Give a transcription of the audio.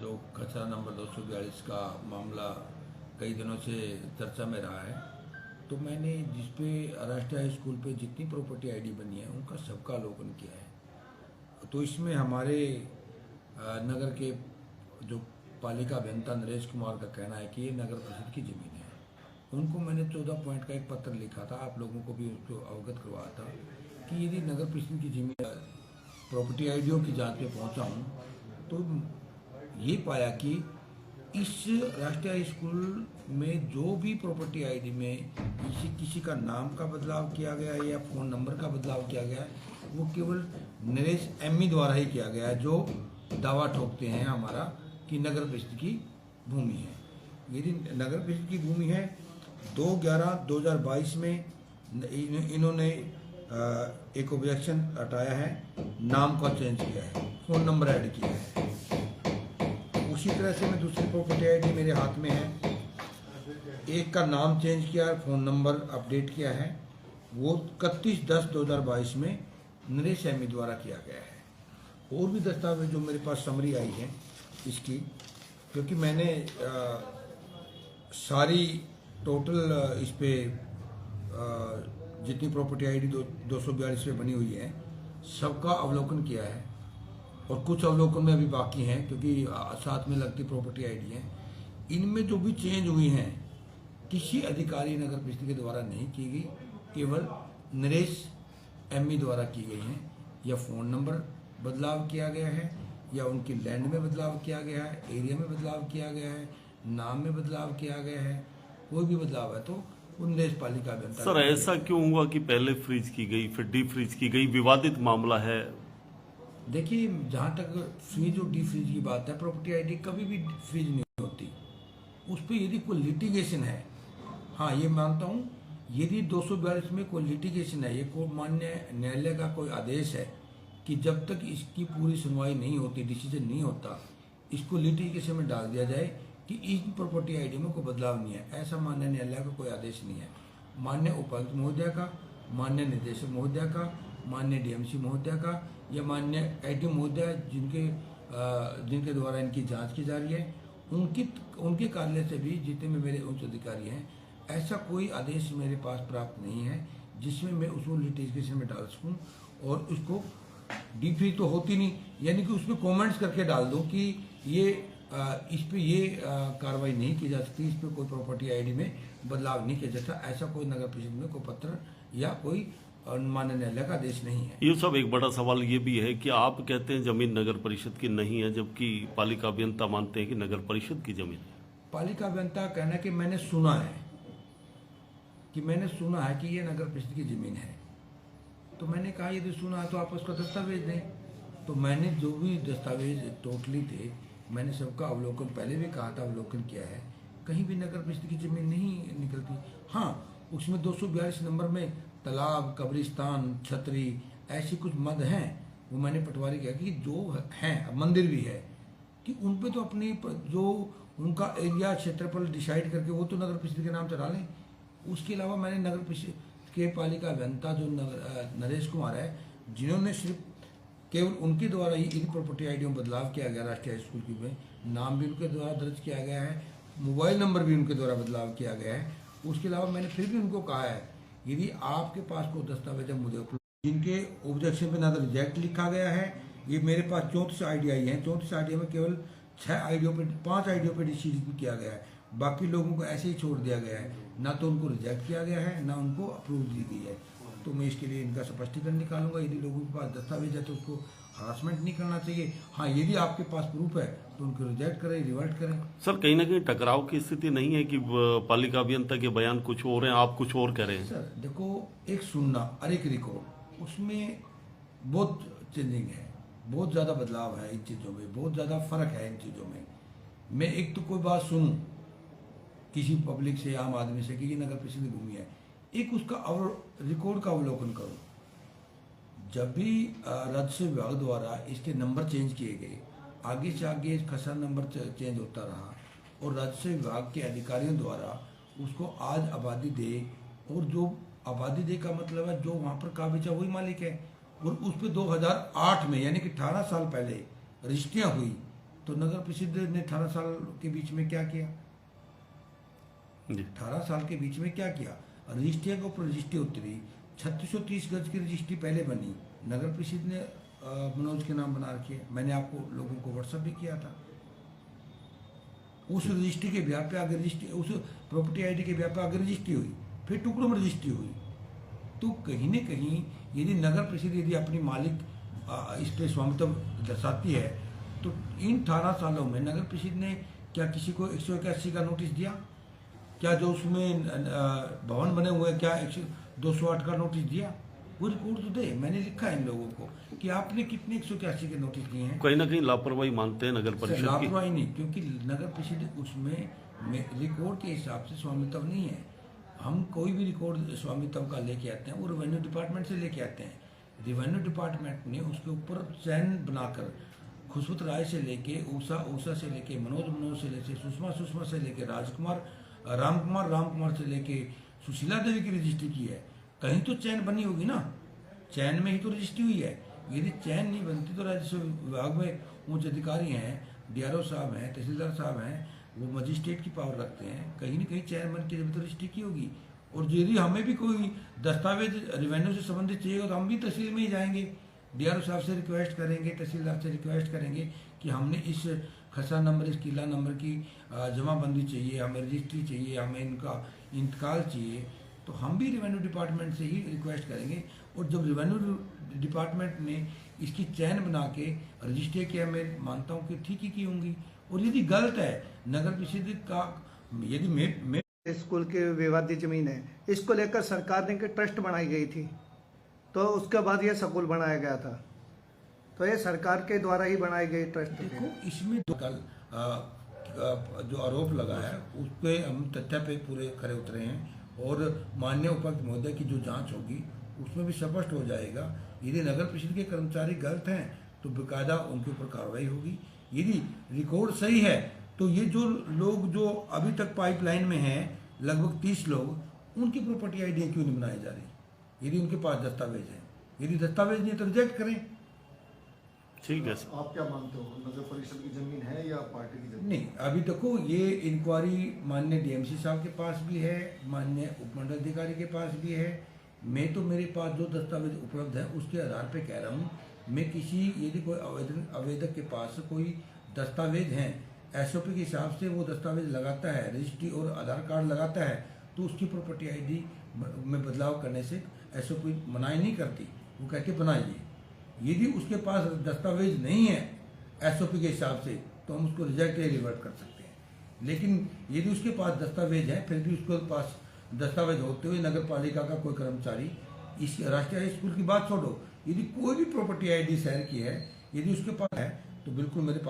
जो खसरा नंबर 242 का मामला कई दिनों से चर्चा में रहा है, तो मैंने जिस पे राष्ट्रीय हाई स्कूल पे जितनी प्रॉपर्टी आईडी बनी है उनका सबका अवलोकन किया है। तो इसमें हमारे नगर के जो पालिका अभियंता नरेश कुमार का कहना है कि ये नगर परिषद की ज़मीन है। उनको मैंने 14 पॉइंट का एक पत्र लिखा था, आप लोगों को भी उसको अवगत करवाया था कि यदि नगर परिषद की ज़मीन प्रॉपर्टी आईडियों की जांच पे पहुंचा हूं तो ये पाया कि इस राष्ट्रीय स्कूल में जो भी प्रॉपर्टी आईडी में किसी का नाम का बदलाव किया गया है या फ़ोन नंबर का बदलाव किया गया है, वो केवल नरेश एमई द्वारा ही किया गया है, जो दावा ठोकते हैं हमारा कि नगर परिषद की भूमि है। यदि नगर परिषद की भूमि है, 2/11/2022 में इन्होंने एक ऑब्जेक्शन हटाया है, नाम का चेंज किया है, फ़ोन नंबर ऐड किया है। उसी तरह से मैं दूसरी प्रॉपर्टी आईडी मेरे हाथ में है, एक का नाम चेंज किया है, फ़ोन नंबर अपडेट किया है, वो 31/10/2022 में नरेश एमई द्वारा किया गया है। और भी दस्तावेज जो मेरे पास समरी आई है इसकी, क्योंकि मैंने सारी टोटल इस पे जितनी प्रॉपर्टी आईडी 242 पे बनी हुई है सबका अवलोकन किया है, और कुछ अवलोकन में अभी बाकी हैं क्योंकई साथ में लगती प्रॉपर्टी आईडी हैं। इनमें जो भी चेंज हुई हैं किसी अधिकारी नगर परिषद के द्वारा नहीं की गई, केवल नरेश एमई द्वारा की गई हैं। या फ़ोन नंबर बदलाव किया गया है, या उनकी लैंड में बदलाव किया गया है, एरिया में बदलाव किया गया है, नाम में बदलाव किया गया है, कोई भी बदलाव है तो नरेश पालिका अभियंता। सर ऐसा क्यों हुआ कि पहले फ्रीज की गई फिर डी फ्रीज की गई? विवादित मामला है। देखिए, जहाँ तक फ्रीज और डी फ्रीज की बात है, प्रॉपर्टी आईडी कभी भी फ्रीज नहीं होती। उस पर यदि कोई लिटिगेशन है, हाँ ये मानता हूँ, यदि 242 में कोई लिटिगेशन है, ये कोई मान्य न्यायालय का कोई आदेश है कि जब तक इसकी पूरी सुनवाई नहीं होती, डिसीजन नहीं होता, इसको लिटिगेशन में डाल दिया जाए कि इन प्रॉपर्टी आईडी में कोई बदलाव नहीं है, ऐसा मान्य न्यायालय का कोई आदेश नहीं है। मान्य उपायुक्त महोदय का, मान्य निदेशक महोदय का, मान्य डीएमसी महोदय का, या मान्य एडीएम महोदय जिनके द्वारा इनकी जांच की जा रही है, उनके कार्यालय से भी जितने में मेरे उच्च अधिकारी हैं, ऐसा कोई आदेश मेरे पास प्राप्त नहीं है जिसमें मैं उसको लिटिगेशन में डाल सकूं और उसको डी फ्रीज तो होती नहीं, यानी कि उसमें कमेंट्स करके डाल दूं कि ये इस पे ये कार्रवाई नहीं की जा सकती, इस पे कोई प्रॉपर्टी आईडी में बदलाव नहीं किया जाता। ऐसा कोई नगर परिषद में कोई पत्र या कोई मान्य न्यायालय का आदेश नहीं है। ये सब एक बड़ा सवाल ये भी है कि आप कहते हैं जमीन नगर परिषद की नहीं है, जबकि पालिका अभियंता मानते हैं कि नगर परिषद की जमीन है। पालिका अभियंता कहना है कि मैंने सुना है कि ये नगर परिषद की जमीन है। तो मैंने कहा यदि सुना है तो आप उसका दस्तावेज दें। तो मैंने जो भी दस्तावेज टोटली थे, मैंने सबका अवलोकन पहले भी कहा था, अवलोकन किया है, कहीं भी नगर परिषद की जमीन नहीं निकलती। हाँ, उसमें 242 नंबर में तालाब, कब्रिस्तान, छतरी, ऐसी कुछ मद हैं, वो मैंने पटवारी किया कि जो हैं, मंदिर भी है, कि उन पे तो अपनी जो उनका एरिया क्षेत्रफल डिसाइड करके वो तो नगर परिषद के नाम चढ़ा लें। उसके अलावा मैंने नगर परिषद के पालिका अभियंता जो नरेश कुमार है, जिन्होंने सिर्फ केवल उनके द्वारा ही इन प्रॉपर्टी आईडी में बदलाव किया गया, राष्ट्रीय स्कूल की में नाम भी उनके द्वारा दर्ज किया गया है, मोबाइल नंबर भी उनके द्वारा बदलाव किया गया है। उसके अलावा मैंने फिर भी उनको कहा है यदि आपके पास कोई दस्तावेज है मुझे, जिनके ऑब्जेक्शन पे ना तो रिजेक्ट लिखा गया है, ये मेरे पास 34 आईडी आई है, 34 आईडी में केवल 5 आईडियों पे डिसीजन किया गया है, बाकी लोगों को ऐसे ही छोड़ दिया गया है, ना तो उनको रिजेक्ट किया गया है ना उनको अप्रूव दी गई है। तो मैं इसके लिए इनका स्पष्टीकरण निकालूंगा। यदि लोगों के पास दस्तावेज है तो उसको हरासमेंट नहीं करना चाहिए। हाँ, यदि आपके पास प्रूफ है तो उनको रिजेक्ट करें, रिवर्ट करें। सर कहीं ना कहीं टकराव की स्थिति नहीं है कि पालिका अभियंता के बयान कुछ और हैं, आप कुछ और कह रहे हैं? सर देखो, एक सुनना और एक रिकॉर्ड, उसमें बहुत चेंजिंग है, बहुत ज़्यादा बदलाव है इन चीज़ों में, बहुत ज़्यादा फर्क है इन चीज़ों में। मैं एक तो कोई बात सुनूं किसी पब्लिक से, आम आदमी से कि ये नगर परिषद की भूमि है, एक उसका रिकॉर्ड का अवलोकन करो। जब भी राजस्व विभाग द्वारा इसके नंबर चेंज किए गए, आगे से आगे खसरा नंबर चेंज होता रहा, और राजस्व विभाग के अधिकारियों द्वारा उसको आज आबादी दे, और जो आबादी दे का मतलब है जो वहाँ पर काबिजा वही मालिक है, और उस पर 2008 में यानी कि 18 साल पहले रजिस्ट्रियाँ हुई, तो नगर परिषद ने 18 साल के बीच में क्या किया? जी 18 साल के बीच में क्या किया? रजिस्ट्रियों के ऊपर रजिस्ट्री उतरी, 3630 गज की रजिस्ट्री पहले बनी, नगर परिषद ने मनोज के नाम बना रखी है। मैंने आपको लोगों को व्हाट्सएप भी किया था। उस रजिस्ट्री के ब्याह पे आगे रजिस्ट्री, उस प्रॉपर्टी आईडी के ब्याह पे आगे रजिस्ट्री हुई, फिर टुकड़ों में रजिस्ट्री हुई। तो कहीं न कहीं यदि नगर परिषद यदि अपनी मालिक इस पर स्वामित्व दर्शाती है, तो इन 18 सालों में नगर परिषद ने क्या किसी को 181 का नोटिस दिया? क्या जो उसमें भवन बने हुए क्या 208 का नोटिस दिया? वो रिकॉर्ड तो दे। मैंने लिखा है इन लोगों को कि आपने कितने 181 के नोटिस दिए हैं। कहीं ना कहीं लापरवाही मानते हैं नगर परिषद की? लापरवाही नहीं, क्योंकि नगर परिषद उसमें रिकॉर्ड के हिसाब से स्वामित्व नहीं है। हम कोई भी रिकॉर्ड स्वामित्व का लेके आते हैं वो रेवेन्यू डिपार्टमेंट से लेके आते हैं। रेवेन्यू डिपार्टमेंट ने उसके ऊपर चैन बनाकर खुशबू राय से लेके उषा से लेके मनोज से लेके सुषमा से लेके राम कुमार से लेके सुशीला देवी की रजिस्ट्री की है। कहीं तो चैन बनी होगी ना, चैन में ही तो रजिस्ट्री हुई है। यदि चैन नहीं बनती तो राजस्व विभाग में उच्च अधिकारी हैं, डीआरओ साहब हैं, तहसीलदार साहब हैं, वो मजिस्ट्रेट की पावर रखते हैं, कहीं न कहीं चैन बन के जब तो रजिस्ट्री की होगी। और यदि हमें भी कोई दस्तावेज रेवेन्यू से संबंधित चाहिए तो हम भी तहसील में ही जाएंगे, डीआरओ साहब से रिक्वेस्ट करेंगे, तहसीलदार से रिक्वेस्ट करेंगे कि हमने इस खसरा नंबर, इस किला नंबर की जमाबंदी चाहिए, हमें रजिस्ट्री चाहिए, हमें इनका इंतकाल चाहिए। तो हम भी रेवेन्यू डिपार्टमेंट से ही रिक्वेस्ट करेंगे। और जब रेवेन्यू डिपार्टमेंट ने इसकी चैन बना के रजिस्ट्री किया, मैं मानता हूँ कि ठीक ही की होंगी। और यदि गलत है नगर परिषद का, यदि मैं स्कूल की विवादित जमीन है, इसको लेकर सरकार ने ट्रस्ट बनाई गई थी, तो उसके बाद ये स्कूल बनाया गया था। तो ये सरकार के द्वारा ही बनाई गई ट्रस्ट थी। देखो इसमें कल जो आरोप लगा है उस पर हम तथ्य पे पूरे खरे उतरे हैं। और माननीय उपायुक्त महोदय की जो जांच होगी उसमें भी स्पष्ट हो जाएगा। यदि नगर परिषद के कर्मचारी गलत हैं तो बेकायदा उनके ऊपर कार्रवाई होगी। यदि रिकॉर्ड सही है तो ये जो लोग जो अभी तक पाइपलाइन में हैं, लगभग 30 लोग, उनकी प्रॉपर्टी आईडी क्यों नहीं बनाई जा रही? यदि उनके पास दस्तावेज है, यदि दस्तावेज नहीं तो रिजेक्ट करें। ठीक है। आप क्या मानते हो, नगर परिषद की जमीन है या पार्टी की जमीन? नहीं, अभी देखो ये इंक्वायरी माननीय डीएमसी साहब के पास भी है, माननीय उपमंडल अधिकारी के पास भी है। मैं तो मेरे पास जो दस्तावेज उपलब्ध है उसके आधार पे कह रहा हूँ। मैं किसी यदि कोई आवेदक के पास कोई दस्तावेज हैं, एसओपी के हिसाब से वो दस्तावेज लगाता है, रजिस्ट्री और आधार कार्ड लगाता है, तो उसकी प्रॉपर्टी आईडी में बदलाव करने से एसओपी मनाही नहीं करती, वो कहती बनाइए। यदि उसके पास दस्तावेज नहीं है एसओपी के हिसाब से तो हम उसको रिजेक्ट या रिवर्ट कर सकते हैं। लेकिन यदि उसके पास दस्तावेज है, फिर भी उसके पास दस्तावेज होते हुए नगर पालिका का कोई कर्मचारी, इस राष्ट्रीय स्कूल की बात छोड़ो, यदि कोई भी प्रॉपर्टी आईडी शहर की है, यदि उसके पास है तो बिल्कुल मेरे पास